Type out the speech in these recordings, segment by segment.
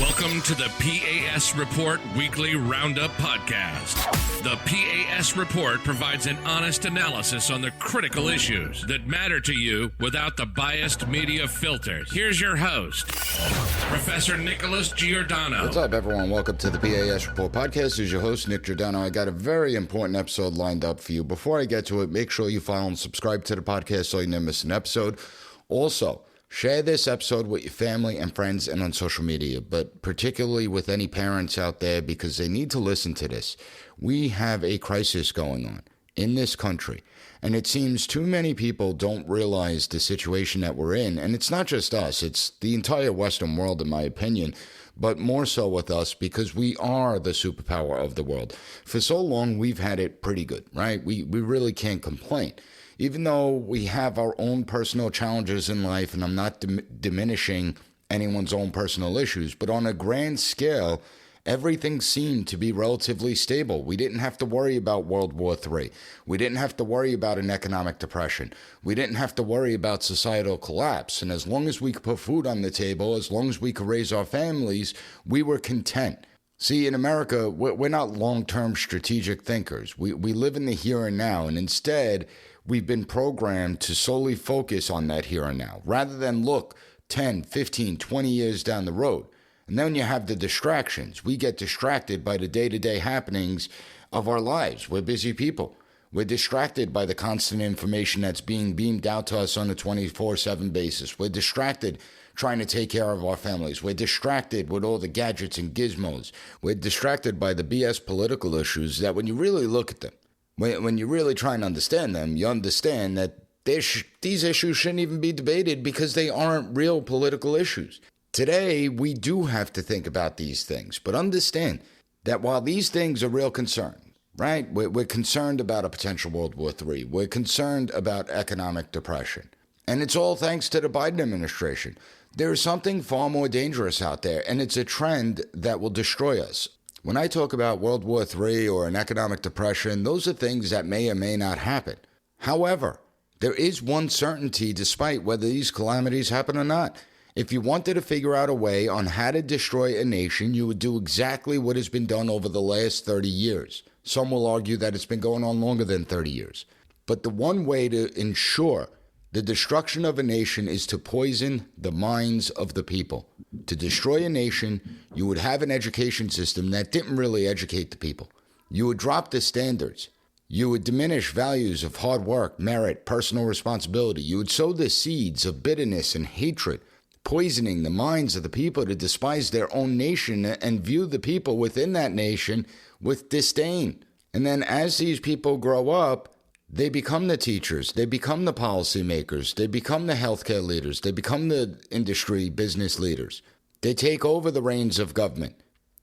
Welcome to the P.A.S. Report Weekly Roundup Podcast. The P.A.S. Report provides an honest analysis on the critical issues that matter to you without the biased media filters. Here's your host, Professor Nicholas Giordano. What's up, everyone? Welcome to the P.A.S. Report Podcast. This is your host, Nick Giordano. I got a very important episode lined up for you. Before I get to it, make sure you follow and subscribe to the podcast so you never miss an episode. Also, share this episode with your family and friends and on social media, but particularly with any parents out there because they need to listen to this. We have a crisis going on in this country, and it seems too many people don't realize the situation that we're in. And it's not just us, it's the entire Western world, in my opinion, but more so with us because we are the superpower of the world. For so long, we've had it pretty good, right? We really can't complain. Even though we have our own personal challenges in life, and I'm not diminishing anyone's own personal issues, but on a grand scale, everything seemed to be relatively stable. We didn't have to worry about World War III. We didn't have to worry about an economic depression. We didn't have to worry about societal collapse. And as long as we could put food on the table, as long as we could raise our families, we were content. See, in America, we're not long-term strategic thinkers. We live in the here and now, and instead, we've been programmed to solely focus on that here and now, rather than look 10, 15, 20 years down the road. And then you have the distractions. We get distracted by the day-to-day happenings of our lives. We're busy people. We're distracted by the constant information that's being beamed out to us on a 24/7 basis. We're distracted trying to take care of our families. We're distracted with all the gadgets and gizmos. We're distracted by the BS political issues that when you really look at them, when you really try and understand them, you understand that these issues shouldn't even be debated because they aren't real political issues. Today, we do have to think about these things, but understand that while these things are real concern, right? We're concerned about a potential World War III. We're concerned about economic depression. And it's all thanks to the Biden administration. There is something far more dangerous out there, and it's a trend that will destroy us. When I talk about World War III or an economic depression, those are things that may or may not happen. However, there is one certainty despite whether these calamities happen or not. If you wanted to figure out a way on how to destroy a nation, you would do exactly what has been done over the last 30 years. Some will argue that it's been going on longer than 30 years. But the one way to ensure the destruction of a nation is to poison the minds of the people. To destroy a nation, you would have an education system that didn't really educate the people. You would drop the standards. You would diminish values of hard work, merit, personal responsibility. You would sow the seeds of bitterness and hatred, poisoning the minds of the people to despise their own nation and view the people within that nation with disdain. And then as these people grow up, they become the teachers, they become the policymakers, they become the healthcare leaders, they become the industry business leaders. They take over the reins of government.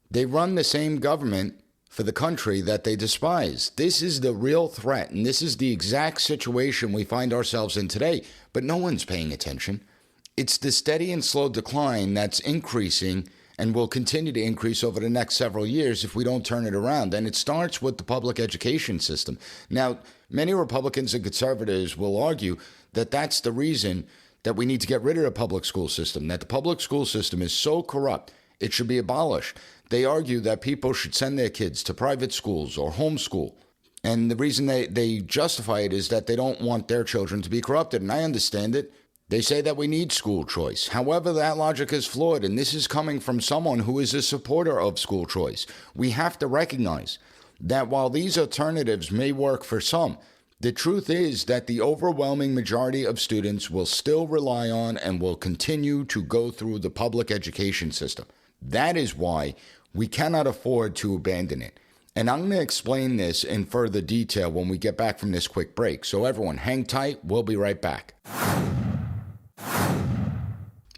They run the same government for the country that they despise. This is the real threat, and this is the exact situation we find ourselves in today, but no one's paying attention. It's the steady and slow decline that's increasing and will continue to increase over the next several years if we don't turn it around. And it starts with the public education system. Now, many Republicans and conservatives will argue that that's the reason that we need to get rid of the public school system, that the public school system is so corrupt, it should be abolished. They argue that people should send their kids to private schools or homeschool. And the reason they justify it is that they don't want their children to be corrupted. And I understand it. They say that we need school choice. However, that logic is flawed, and this is coming from someone who is a supporter of school choice. We have to recognize that while these alternatives may work for some, the truth is that the overwhelming majority of students will still rely on and will continue to go through the public education system. That is why we cannot afford to abandon it. And I'm going to explain this in further detail when we get back from this quick break. So everyone, hang tight. We'll be right back.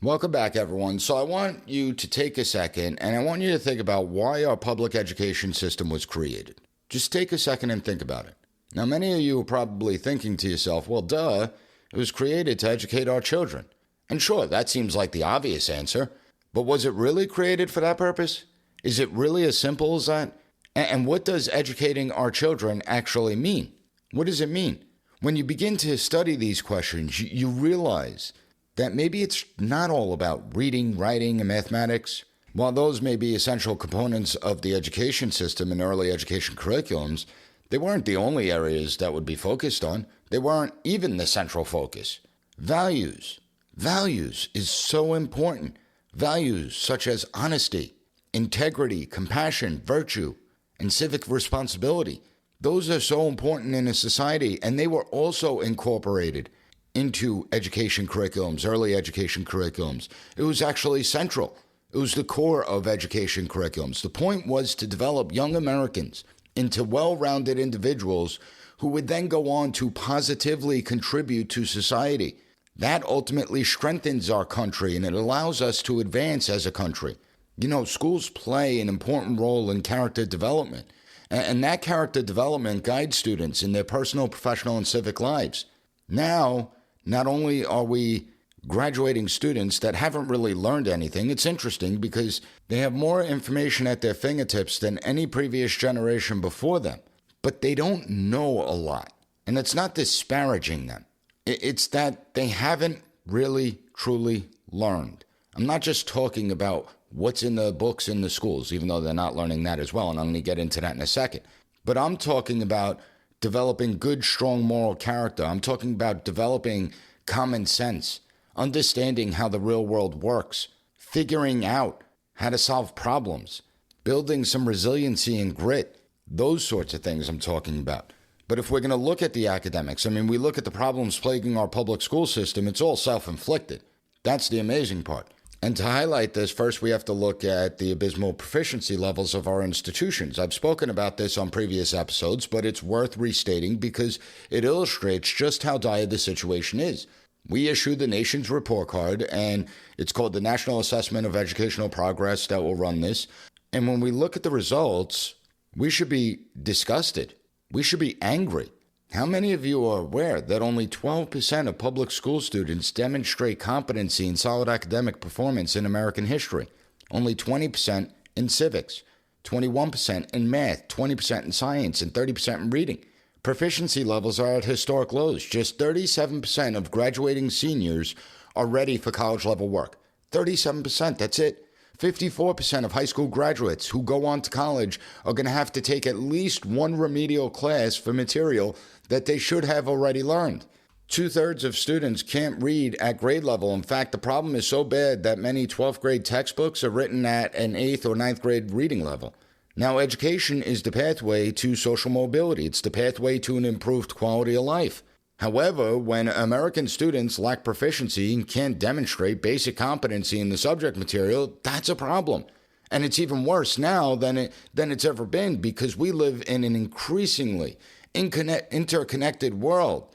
Welcome back, everyone. So I want you to take a second, and I want you to think about why our public education system was created. Just take a second and think about it. Now, many of you are probably thinking to yourself, well, duh, it was created to educate our children. And sure, that seems like the obvious answer, but was it really created for that purpose? Is it really as simple as that? And what does educating our children actually mean? What does it mean? When you begin to study these questions, you realize that maybe it's not all about reading, writing, and mathematics. While those may be essential components of the education system and early education curriculums, they weren't the only areas that would be focused on. They weren't even the central focus. Values. Values is so important. Values such as honesty, integrity, compassion, virtue, and civic responsibility. Those are so important in a society, and they were also incorporated into education curriculums, early education curriculums. It was actually central. It was the core of education curriculums. The point was to develop young Americans into well-rounded individuals who would then go on to positively contribute to society. That ultimately strengthens our country, and it allows us to advance as a country. You know, schools play an important role in character development, and that character development guides students in their personal, professional, and civic lives. Now, not only are we graduating students that haven't really learned anything, it's interesting because they have more information at their fingertips than any previous generation before them, but they don't know a lot. And it's not disparaging them. It's that they haven't really, truly learned. I'm not just talking about what's in the books in the schools, even though they're not learning that as well, and I'm going to get into that in a second. But I'm talking about developing good, strong moral character. I'm talking about developing common sense, understanding how the real world works, figuring out how to solve problems, building some resiliency and grit. Those sorts of things I'm talking about. But if we're going to look at the academics, we look at the problems plaguing our public school system, it's all self-inflicted. That's the amazing part. And to highlight this, first we have to look at the abysmal proficiency levels of our institutions. I've spoken about this on previous episodes, but it's worth restating because it illustrates just how dire the situation is. We issue the nation's report card, and it's called the National Assessment of Educational Progress that will run this. And when we look at the results, we should be disgusted. We should be angry. How many of you are aware that only 12% of public school students demonstrate competency and solid academic performance in American history? Only 20% in civics, 21% in math, 20% in science, and 30% in reading. Proficiency levels are at historic lows. Just 37% of graduating seniors are ready for college-level work. 37%, that's it. 54% of high school graduates who go on to college are going to have to take at least one remedial class for material that they should have already learned. 2/3 of students can't read at grade level. In fact, the problem is so bad that many 12th grade textbooks are written at an 8th or 9th grade reading level. Now, education is the pathway to social mobility. It's the pathway to an improved quality of life. However, when American students lack proficiency and can't demonstrate basic competency in the subject material, that's a problem. And it's even worse now than it's ever been because we live in an increasingly interconnected world.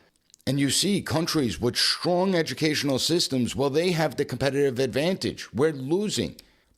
And you see countries with strong educational systems, well, they have the competitive advantage. We're losing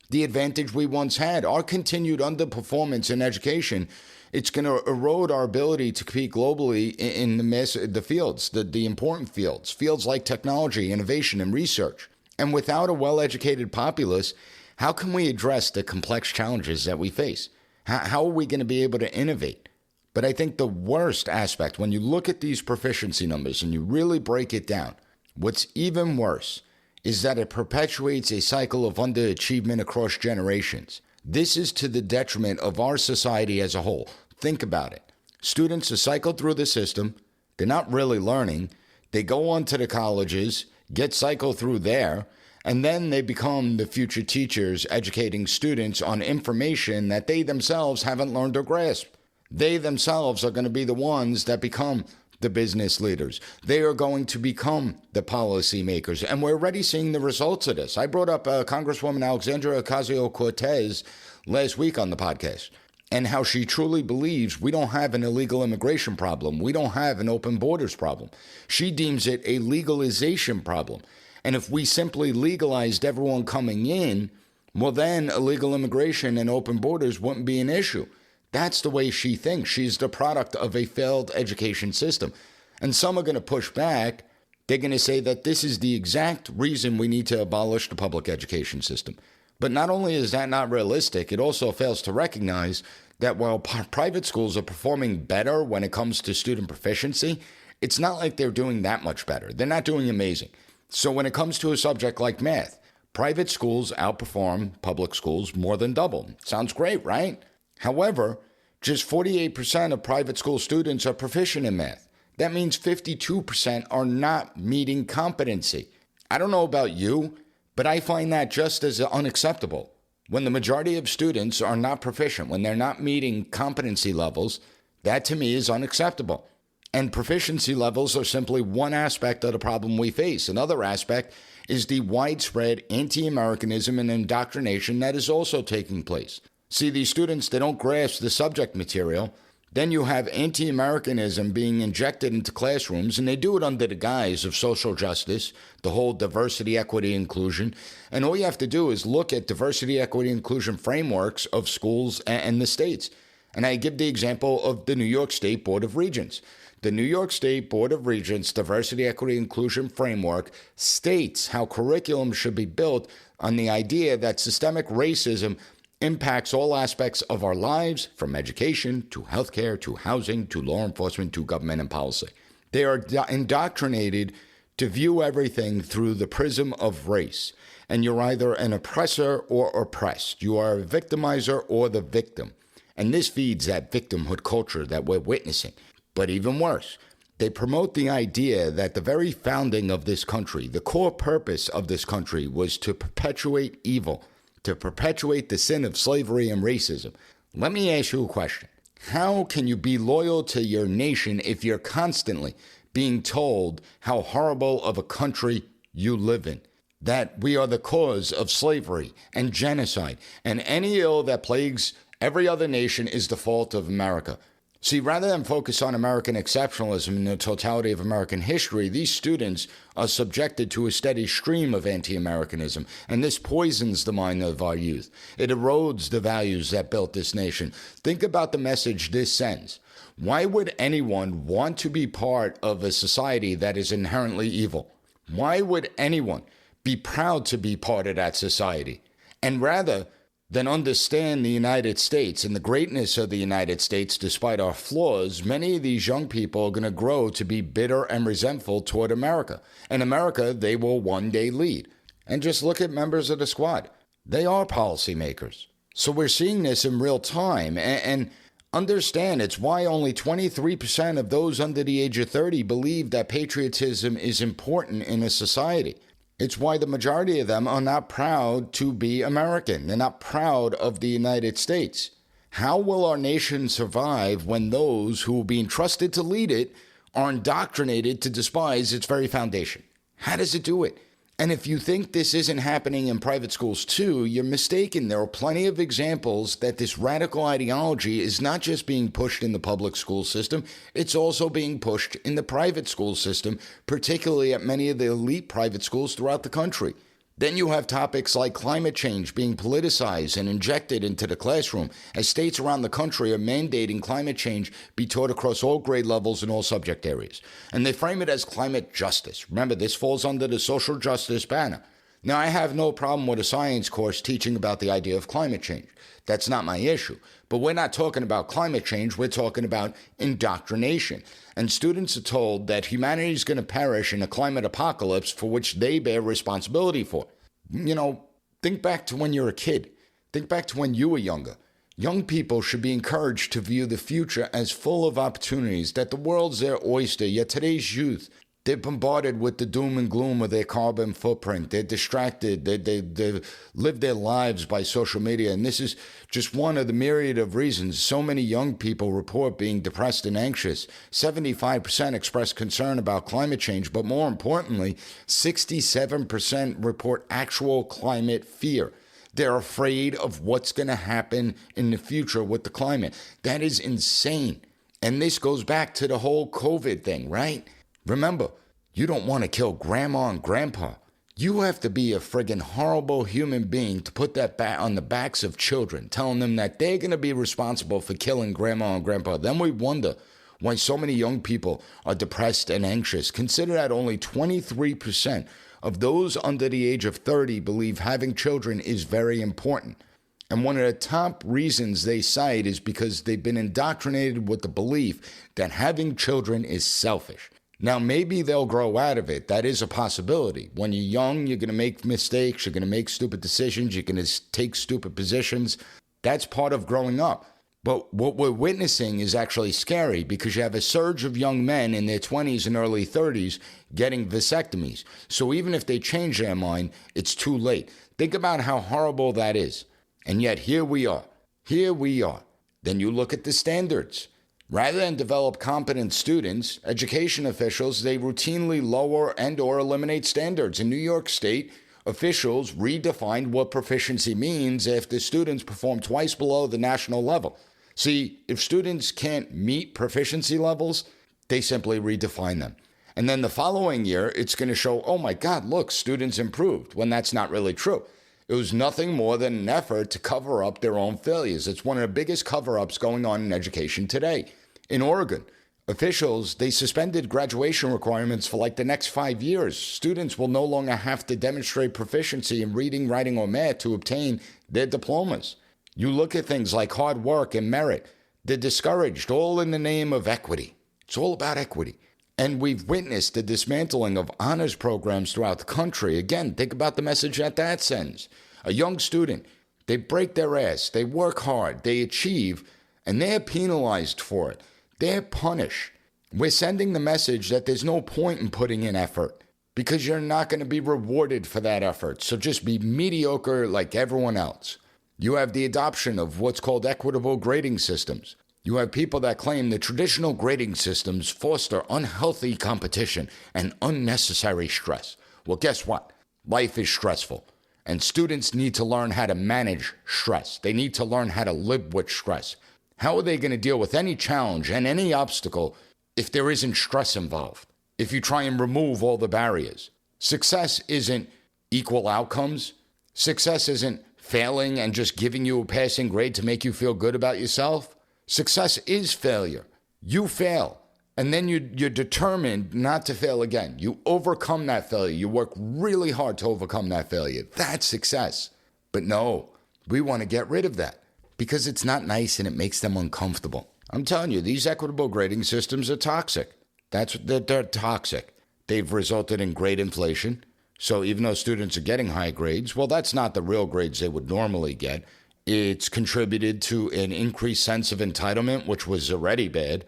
the advantage we once had. Our continued underperformance in education, it's going to erode our ability to compete globally in the fields, the important fields like technology, innovation, and research. And without a well-educated populace, how can we address the complex challenges that we face? How are we going to be able to innovate? But I think the worst aspect, when you look at these proficiency numbers and you really break it down, what's even worse is that it perpetuates a cycle of underachievement across generations. This is to the detriment of our society as a whole. Think about it. Students are cycled through the system. They're not really learning. They go on to the colleges, get cycled through there, and then they become the future teachers educating students on information that they themselves haven't learned or grasped. They themselves are going to be the ones that become the business leaders. They are going to become the policy makers. And we're already seeing the results of this. I brought up Congresswoman Alexandria Ocasio-Cortez last week on the podcast and how she truly believes we don't have an illegal immigration problem. We don't have an open borders problem. She deems it a legalization problem. And if we simply legalized everyone coming in, well, then illegal immigration and open borders wouldn't be an issue. That's the way she thinks. She's the product of a failed education system. And some are going to push back. They're going to say that this is the exact reason we need to abolish the public education system. But not only is that not realistic, it also fails to recognize that while private schools are performing better when it comes to student proficiency, it's not like they're doing that much better. They're not doing amazing. So when it comes to a subject like math, Private schools outperform public schools more than double. Sounds great, right? However, just 48% of private school students are proficient in math. That means 52% are not meeting competency. I don't know about you, but I find that just as unacceptable. When the majority of students are not proficient, when they're not meeting competency levels, that to me is unacceptable. And proficiency levels are simply one aspect of the problem we face. Another aspect is the widespread anti-Americanism and indoctrination that is also taking place. See, these students, they don't grasp the subject material. Then you have anti-Americanism being injected into classrooms, and they do it under the guise of social justice, the whole diversity, equity, inclusion. And all you have to do is look at diversity, equity, inclusion frameworks of schools and the states. And I give the example of the New York State Board of Regents. The New York State Board of Regents Diversity, Equity, Inclusion Framework states how curriculum should be built on the idea that systemic racism impacts all aspects of our lives, from education to healthcare to housing to law enforcement to government and policy. They are indoctrinated to view everything through the prism of race. And you're either an oppressor or oppressed. You are a victimizer or the victim. And this feeds that victimhood culture that we're witnessing. But even worse, they promote the idea that the very founding of this country, the core purpose of this country, was to perpetuate evil, to perpetuate the sin of slavery and racism. Let me ask you a question. How can you be loyal to your nation if you're constantly being told how horrible of a country you live in? That we are the cause of slavery and genocide, and any ill that plagues every other nation is the fault of America. See, rather than focus on American exceptionalism and the totality of American history, these students are subjected to a steady stream of anti-Americanism, and this poisons the mind of our youth. It erodes the values that built this nation. Think about the message this sends. Why would anyone want to be part of a society that is inherently evil? Why would anyone be proud to be part of that society? And rather than understand the United States and the greatness of the United States despite our flaws, many of these young people are going to grow to be bitter and resentful toward America. And America, they will one day lead. And just look at members of the squad. They are policymakers. So we're seeing this in real time. And understand it's why only 23% of those under the age of 30 believe that patriotism is important in a society. It's why the majority of them are not proud to be American. They're not proud of the United States. How will our nation survive when those who will be entrusted to lead it are indoctrinated to despise its very foundation? How does it do it? And if you think this isn't happening in private schools too, you're mistaken. There are plenty of examples that this radical ideology is not just being pushed in the public school system, it's also being pushed in the private school system, particularly at many of the elite private schools throughout the country. Then you have topics like climate change being politicized and injected into the classroom as states around the country are mandating climate change be taught across all grade levels and all subject areas. And they frame it as climate justice. Remember, this falls under the social justice banner. Now, I have no problem with a science course teaching about the idea of climate change. That's not my issue. But we're not talking about climate change. We're talking about indoctrination. And students are told that humanity is going to perish in a climate apocalypse for which they bear responsibility for. You know, think back to when you're a kid. Think back to when you were younger. Young people should be encouraged to view the future as full of opportunities, that the world's their oyster. Yet today's youth, they're bombarded with the doom and gloom of their carbon footprint. They're distracted. They live their lives by social media. And this is just one of the myriad of reasons so many young people report being depressed and anxious. 75% express concern about climate change, but more importantly, 67% report actual climate fear. They're afraid of what's going to happen in the future with the climate. That is insane. And this goes back to the whole COVID thing, right? Remember, you don't want to kill grandma and grandpa. You have to be a friggin' horrible human being to put that on the backs of children, telling them that they're going to be responsible for killing grandma and grandpa. Then we wonder why so many young people are depressed and anxious. Consider that only 23% of those under the age of 30 believe having children is very important. And one of the top reasons they cite is because they've been indoctrinated with the belief that having children is selfish. Now, maybe they'll grow out of it. That is a possibility. When you're young, you're going to make mistakes. You're going to make stupid decisions. You're going to take stupid positions. That's part of growing up. But what we're witnessing is actually scary because you have a surge of young men in their 20s and early 30s getting vasectomies. So even if they change their mind, it's too late. Think about how horrible that is. And yet here we are. Here we are. Then you look at the standards. Rather than develop competent students, education officials, they routinely lower and or eliminate standards. In New York State, officials redefined what proficiency means if the students perform twice below the national level. See, if students can't meet proficiency levels, they simply redefine them. And then the following year, it's going to show, oh my God, look, students improved, when that's not really true. It was nothing more than an effort to cover up their own failures. It's one of the biggest cover-ups going on in education today. In Oregon, officials, they suspended graduation requirements for like the next 5 years. Students will no longer have to demonstrate proficiency in reading, writing, or math to obtain their diplomas. You look at things like hard work and merit. They're discouraged, all in the name of equity. It's all about equity. And we've witnessed the dismantling of honors programs throughout the country. Again, think about the message that sends. A young student, they break their ass, they work hard, they achieve, and they're penalized for it. They're punished. We're sending the message that there's no point in putting in effort because you're not going to be rewarded for that effort. So just be mediocre like everyone else. You have the adoption of what's called equitable grading systems. You have people that claim that traditional grading systems foster unhealthy competition and unnecessary stress. Well, guess what? Life is stressful, and students need to learn how to manage stress. They need to learn how to live with stress. How are they going to deal with any challenge and any obstacle if there isn't stress involved? If you try and remove all the barriers? Success isn't equal outcomes. Success isn't failing and just giving you a passing grade to make you feel good about yourself. Success is failure. You fail, and then you're determined not to fail again. You overcome that failure. You work really hard to overcome that failure. That's success. But no, we want to get rid of that because it's not nice and it makes them uncomfortable. I'm telling you, these equitable grading systems are toxic. They're toxic. They've resulted in grade inflation. So even though students are getting high grades, well, that's not the real grades they would normally get. It's contributed to an increased sense of entitlement, which was already bad.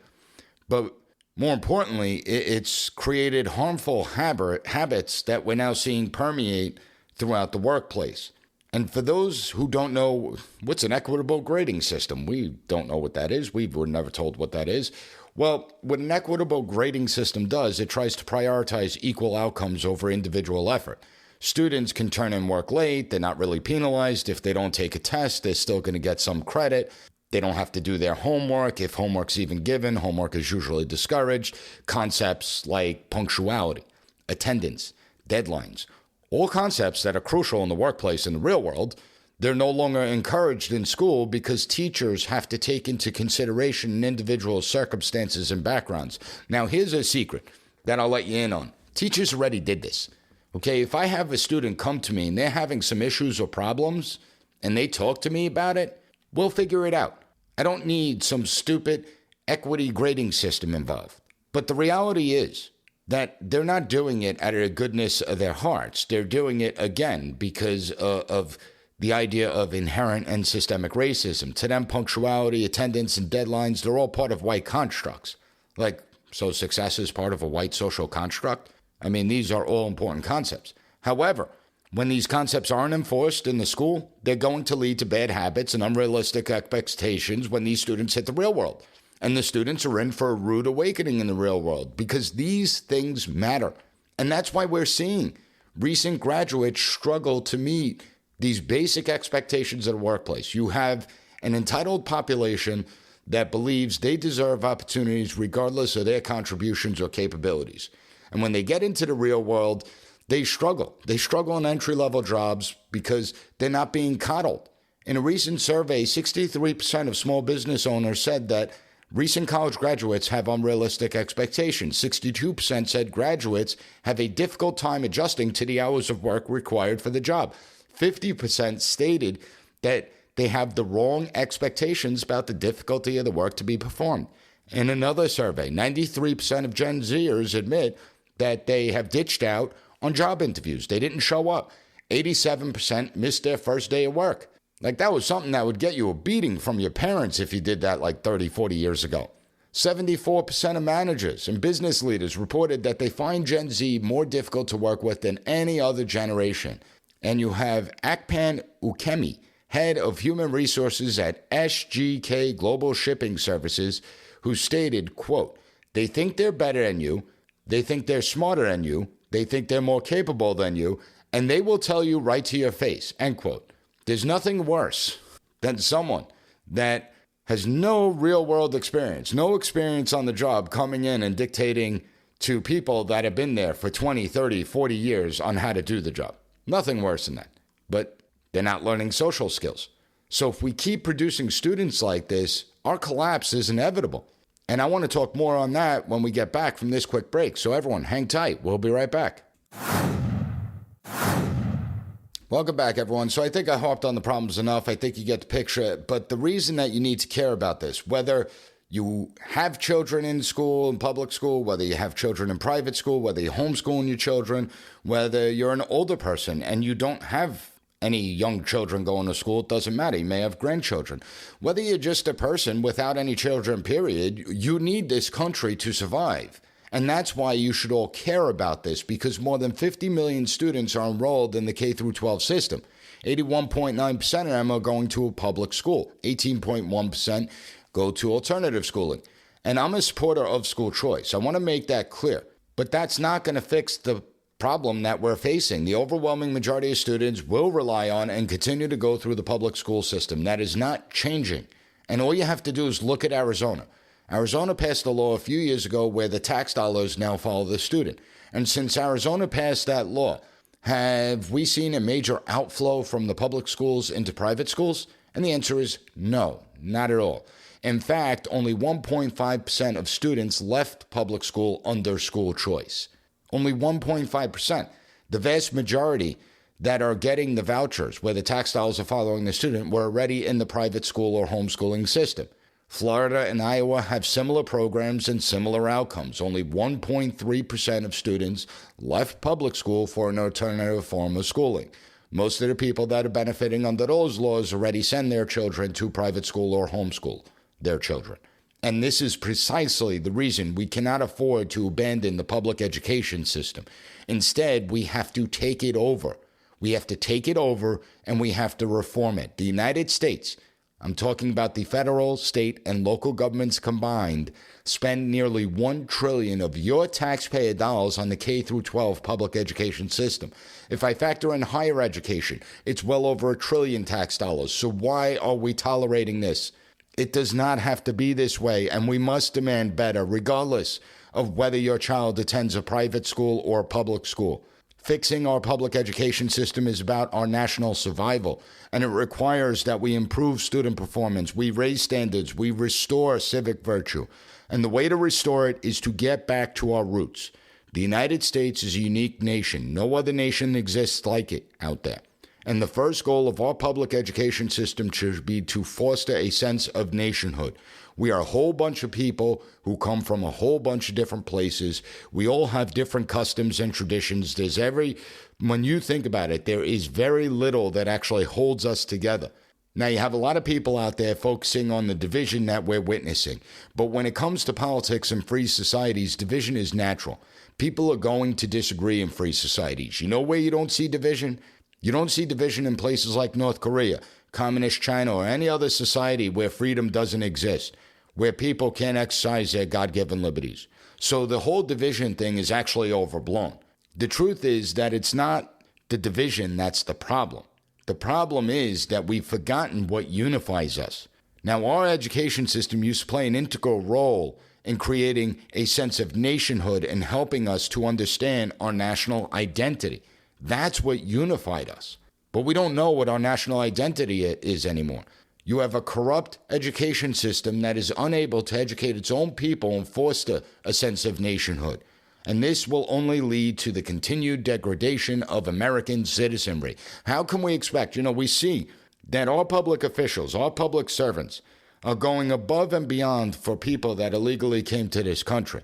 But more importantly, it's created harmful habits that we're now seeing permeate throughout the workplace. And for those who don't know, what's an equitable grading system? We don't know what that is. We were never told what that is. Well, what an equitable grading system does, it tries to prioritize equal outcomes over individual effort. Students can turn in work late. They're not really penalized. If they don't take a test, they're still going to get some credit. They don't have to do their homework. If homework's even given, homework is usually discouraged. Concepts like punctuality, attendance, deadlines, all concepts that are crucial in the workplace in the real world, they're no longer encouraged in school because teachers have to take into consideration individual circumstances and backgrounds. Now, here's a secret that I'll let you in on. Teachers already did this. Okay, if I have a student come to me and they're having some issues or problems and they talk to me about it, we'll figure it out. I don't need some stupid equity grading system involved. But the reality is that they're not doing it out of the goodness of their hearts. They're doing it, again, because of the idea of inherent and systemic racism. To them, punctuality, attendance, and deadlines, they're all part of white constructs. Like, so success is part of a white social construct? I mean, these are all important concepts. However, when these concepts aren't enforced in the school, they're going to lead to bad habits and unrealistic expectations when these students hit the real world. And the students are in for a rude awakening in the real world because these things matter. And that's why we're seeing recent graduates struggle to meet these basic expectations of the workplace. You have an entitled population that believes they deserve opportunities regardless of their contributions or capabilities. And when they get into the real world, they struggle. They struggle in entry-level jobs because they're not being coddled. In a recent survey, 63% of small business owners said that recent college graduates have unrealistic expectations. 62% said graduates have a difficult time adjusting to the hours of work required for the job. 50% stated that they have the wrong expectations about the difficulty of the work to be performed. In another survey, 93% of Gen Zers admit that they have ditched out on job interviews. They didn't show up. 87% missed their first day of work. Like, that was something that would get you a beating from your parents if you did that like 30, 40 years ago. 74% of managers and business leaders reported that they find Gen Z more difficult to work with than any other generation. And you have Akpan Ukemi, head of human resources at SGK Global Shipping Services, who stated, quote, "They think they're better than you, they think they're smarter than you, they think they're more capable than you, and they will tell you right to your face," end quote. There's nothing worse than someone that has no real-world experience, no experience on the job, coming in and dictating to people that have been there for 20, 30, 40 years on how to do the job. Nothing worse than that. But they're not learning social skills. So if we keep producing students like this, our collapse is inevitable. And I want to talk more on that when we get back from this quick break. So everyone, hang tight. We'll be right back. Welcome back, everyone. So I think I harped on the problems enough. I think you get the picture. But the reason that you need to care about this, whether you have children in school, in public school, whether you have children in private school, whether you're homeschooling your children, whether you're an older person and you don't have any young children going to school, it doesn't matter. You may have grandchildren. Whether you're just a person without any children, period, you need this country to survive. And that's why you should all care about this, because more than 50 million students are enrolled in the K-12 system. 81.9% of them are going to a public school. 18.1% go to alternative schooling. And I'm a supporter of school choice. I want to make that clear. But that's not going to fix the problem that we're facing. The overwhelming majority of students will rely on and continue to go through the public school system. That is not changing. And all you have to do is look at Arizona. Arizona passed a law a few years ago where the tax dollars now follow the student. And since Arizona passed that law, have we seen a major outflow from the public schools into private schools? And the answer is no, not at all. In fact, only 1.5% of students left public school under school choice. Only 1.5%. The vast majority that are getting the vouchers, where the tax dollars are following the student, were already in the private school or homeschooling system. Florida and Iowa have similar programs and similar outcomes. Only 1.3% of students left public school for an alternative form of schooling. Most of the people that are benefiting under those laws already send their children to private school or homeschool their children. And this is precisely the reason we cannot afford to abandon the public education system. Instead, we have to take it over. We have to take it over and we have to reform it. The United States, I'm talking about the federal, state, and local governments combined, spend nearly $1 trillion of your taxpayer dollars on the K-12 public education system. If I factor in higher education, it's well over $1 trillion tax dollars. So why are we tolerating this? It does not have to be this way, and we must demand better, regardless of whether your child attends a private school or a public school. Fixing our public education system is about our national survival, and it requires that we improve student performance, we raise standards, we restore civic virtue. And the way to restore it is to get back to our roots. The United States is a unique nation. No other nation exists like it out there. And the first goal of our public education system should be to foster a sense of nationhood. We are a whole bunch of people who come from a whole bunch of different places. We all have different customs and traditions. When you think about it, there is very little that actually holds us together. Now, you have a lot of people out there focusing on the division that we're witnessing. But when it comes to politics and free societies, division is natural. People are going to disagree in free societies. You know where you don't see division? You don't see division in places like North Korea, Communist China, or any other society where freedom doesn't exist, where people can't exercise their God-given liberties. So the whole division thing is actually overblown. The truth is that it's not the division that's the problem. The problem is that we've forgotten what unifies us. Now, our education system used to play an integral role in creating a sense of nationhood and helping us to understand our national identity. That's what unified us. But we don't know what our national identity is anymore. You have a corrupt education system that is unable to educate its own people and foster a sense of nationhood. And this will only lead to the continued degradation of American citizenry. How can we expect? We see that our public officials, our public servants, are going above and beyond for people that illegally came to this country.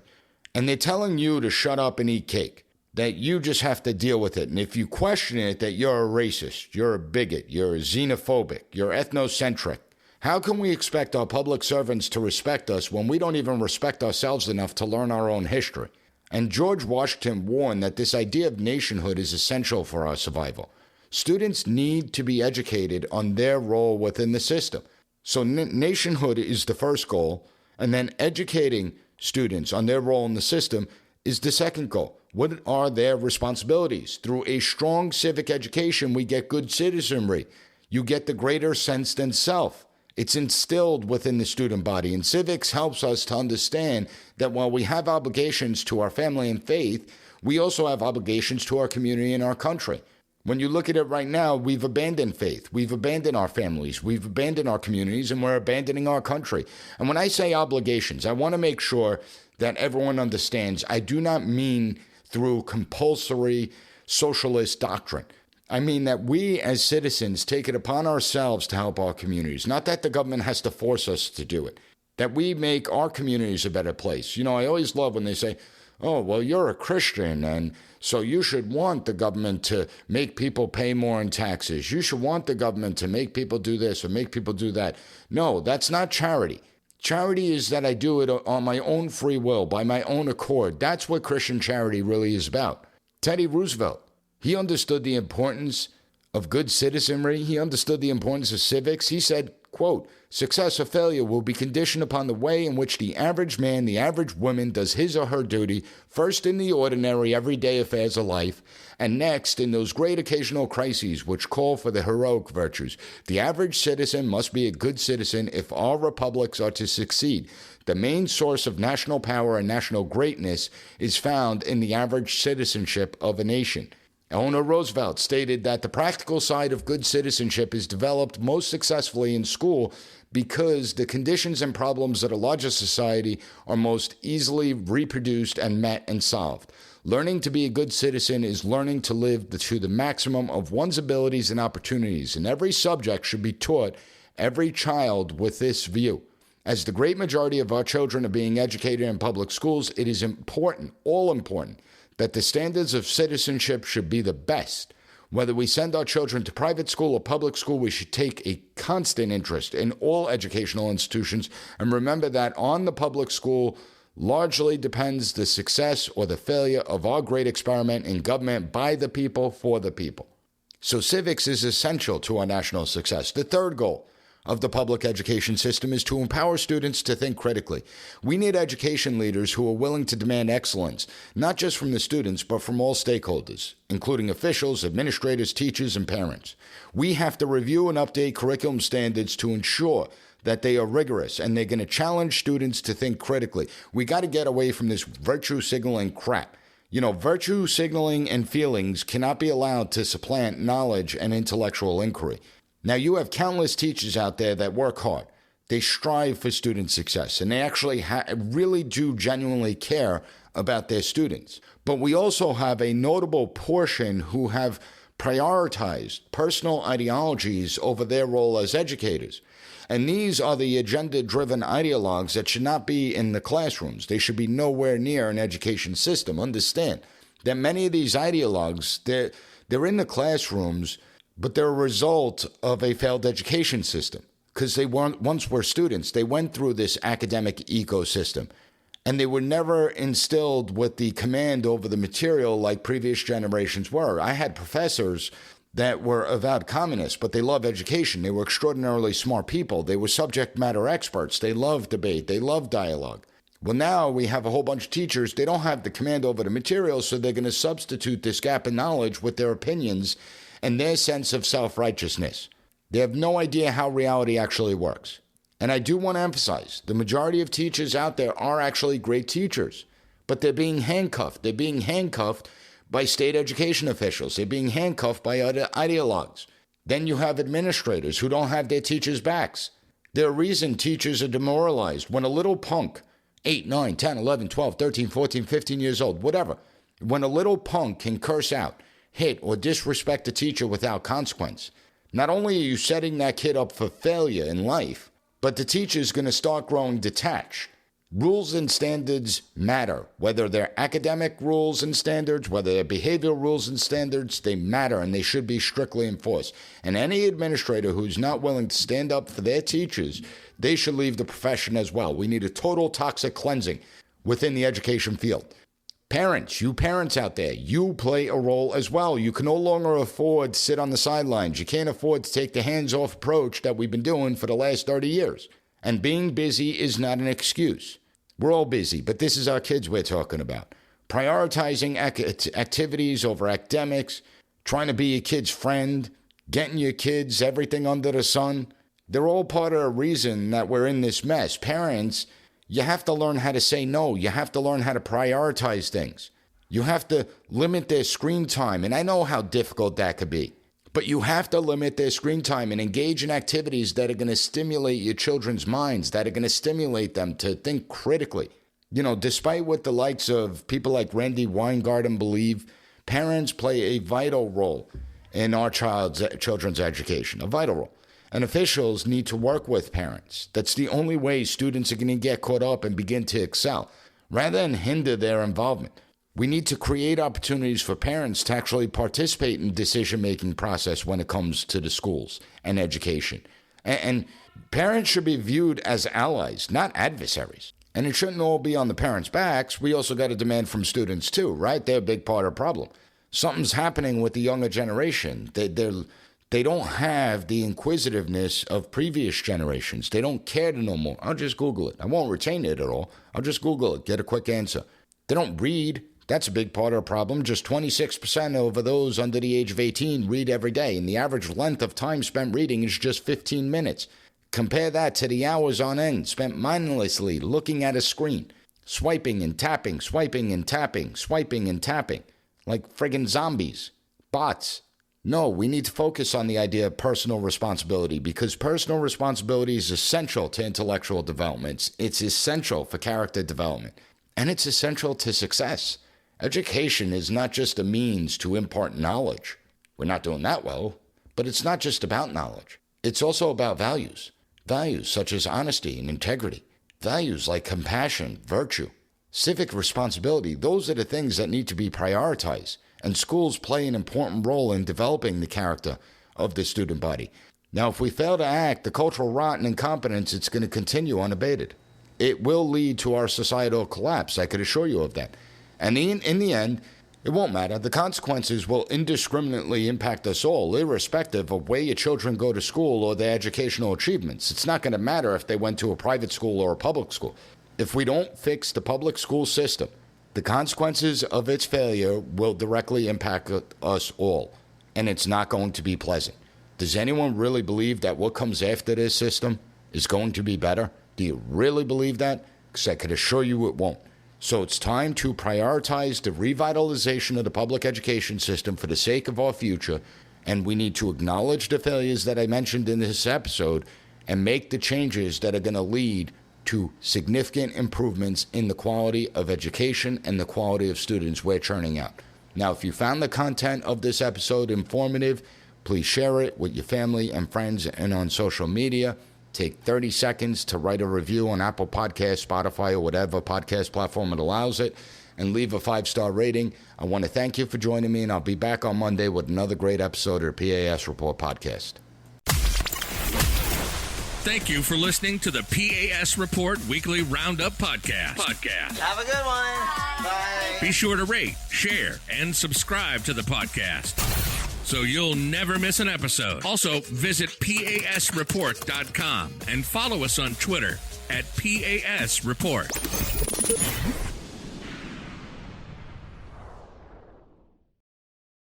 And they're telling you to shut up and eat cake, that you just have to deal with it. And if you question it, that you're a racist, you're a bigot, you're xenophobic, you're ethnocentric. How can we expect our public servants to respect us when we don't even respect ourselves enough to learn our own history? And George Washington warned that this idea of nationhood is essential for our survival. Students need to be educated on their role within the system. So nationhood is the first goal, and then educating students on their role in the system is the second goal. What are their responsibilities? Through a strong civic education, we get good citizenry. You get the greater sense than self. It's instilled within the student body, and civics helps us to understand that while we have obligations to our family and faith, we also have obligations to our community and our country. When you look at it right now, we've abandoned faith. We've abandoned our families. We've abandoned our communities, and we're abandoning our country. And when I say obligations, I want to make sure that everyone understands I do not mean through compulsory socialist doctrine. I mean that we as citizens take it upon ourselves to help our communities, not that the government has to force us to do it, that we make our communities a better place. You know, I always love when they say, oh, well, you're a Christian, and so you should want the government to make people pay more in taxes. You should want the government to make people do this or make people do that. No, that's not charity. Charity is that I do it on my own free will, by my own accord. That's what Christian charity really is about. Teddy Roosevelt, he understood the importance of good citizenry. He understood the importance of civics. He said, quote, success or failure will be conditioned upon the way in which the average man, the average woman does his or her duty, first in the ordinary, everyday affairs of life, and next in those great occasional crises which call for the heroic virtues. The average citizen must be a good citizen if our republics are to succeed. The main source of national power and national greatness is found in the average citizenship of a nation. Eleanor Roosevelt stated that the practical side of good citizenship is developed most successfully in school because the conditions and problems of a larger society are most easily reproduced and met and solved. Learning to be a good citizen is learning to live to the maximum of one's abilities and opportunities, and every subject should be taught every child with this view. As the great majority of our children are being educated in public schools, it is important, all important, that the standards of citizenship should be the best. Whether we send our children to private school or public school, we should take a constant interest in all educational institutions and remember that on the public school largely depends the success or the failure of our great experiment in government by the people, for the people. So civics is essential to our national success. The third goal of the public education system is to empower students to think critically. We need education leaders who are willing to demand excellence, not just from the students, but from all stakeholders, including officials, administrators, teachers, and parents. We have to review and update curriculum standards to ensure that they are rigorous and they're going to challenge students to think critically. We got to get away from this virtue signaling crap. You know, virtue signaling and feelings cannot be allowed to supplant knowledge and intellectual inquiry. Now, you have countless teachers out there that work hard. They strive for student success, and they actually really do genuinely care about their students. But we also have a notable portion who have prioritized personal ideologies over their role as educators. And these are the agenda-driven ideologues that should not be in the classrooms. They should be nowhere near an education system. Understand that many of these ideologues, they're in the classrooms, but they're a result of a failed education system because they once were students. They went through this academic ecosystem, and they were never instilled with the command over the material like previous generations were. I had professors that were avowed communists, but they loved education. They were extraordinarily smart people. They were subject matter experts. They loved debate. They loved dialogue. Well, now we have a whole bunch of teachers. They don't have the command over the material, so they're going to substitute this gap in knowledge with their opinions and their sense of self-righteousness. They have no idea how reality actually works. And I do want to emphasize, the majority of teachers out there are actually great teachers, but they're being handcuffed. They're being handcuffed by state education officials. They're being handcuffed by other ideologues. Then you have administrators who don't have their teachers' backs. There are reasons teachers are demoralized when a little punk, 8, 9, 10, 11, 12, 13, 14, 15 years old, whatever, when a little punk can curse out, hit, or disrespect a teacher without consequence, not only are you setting that kid up for failure in life, but the teacher's going to start growing detached. Rules and standards matter. Whether they're academic rules and standards, whether they're behavioral rules and standards, they matter and they should be strictly enforced. And any administrator who's not willing to stand up for their teachers, they should leave the profession as well. We need a total toxic cleansing within the education field. Parents, you parents out there, you play a role as well. You can no longer afford to sit on the sidelines. You can't afford to take the hands-off approach that we've been doing for the last 30 years. And being busy is not an excuse. We're all busy, but this is our kids we're talking about. Prioritizing activities over academics, trying to be a kid's friend, getting your kids everything under the sun. They're all part of the reason that we're in this mess. Parents, you have to learn how to say no. You have to learn how to prioritize things. You have to limit their screen time, and I know how difficult that could be. But you have to limit their screen time and engage in activities that are going to stimulate your children's minds, that are going to stimulate them to think critically. You know, despite what the likes of people like Randy Weingarten believe, parents play a vital role in our children's education, a vital role. And officials need to work with parents. That's the only way students are going to get caught up and begin to excel, rather than hinder their involvement. We need to create opportunities for parents to actually participate in the decision-making process when it comes to the schools and education. And parents should be viewed as allies, not adversaries. And it shouldn't all be on the parents' backs. We also got to demand from students too, right? They're a big part of the problem. Something's happening with the younger generation. They don't have the inquisitiveness of previous generations. They don't care to know more. I'll just Google it. I won't retain it at all. I'll just Google it, get a quick answer. They don't read. That's a big part of the problem. Just 26% over those under the age of 18 read every day, and the average length of time spent reading is just 15 minutes. Compare that to the hours on end spent mindlessly looking at a screen, swiping and tapping, swiping and tapping, swiping and tapping, like friggin' zombies, bots. No, we need to focus on the idea of personal responsibility, because personal responsibility is essential to intellectual development. It's essential for character development, and it's essential to success. Education is not just a means to impart knowledge. We're not doing that well, but it's not just about knowledge. It's also about values. Values such as honesty and integrity. Values like compassion, virtue, civic responsibility. Those are the things that need to be prioritized. And schools play an important role in developing the character of the student body. Now, if we fail to act, the cultural rot and incompetence, it's going to continue unabated. It will lead to our societal collapse, I could assure you of that. And in the end, it won't matter. The consequences will indiscriminately impact us all, irrespective of where your children go to school or their educational achievements. It's not going to matter if they went to a private school or a public school. If we don't fix the public school system, the consequences of its failure will directly impact us all, and it's not going to be pleasant. Does anyone really believe that what comes after this system is going to be better? Do you really believe that? Because I could assure you it won't. So it's time to prioritize the revitalization of the public education system for the sake of our future, and we need to acknowledge the failures that I mentioned in this episode and make the changes that are going to lead to significant improvements in the quality of education and the quality of students we're churning out. Now, if you found the content of this episode informative, please share it with your family and friends and on social media. Take 30 seconds to write a review on Apple Podcasts, Spotify, or whatever podcast platform it allows it, and leave a 5-star rating. I want to thank you for joining me, and I'll be back on Monday with another great episode of the P.A.S. Report podcast. Thank you for listening to the P.A.S. Report Weekly Roundup Podcast. Have a good one. Bye. Be sure to rate, share, and subscribe to the podcast so you'll never miss an episode. Also, visit PASreport.com and follow us on Twitter at PAS Report.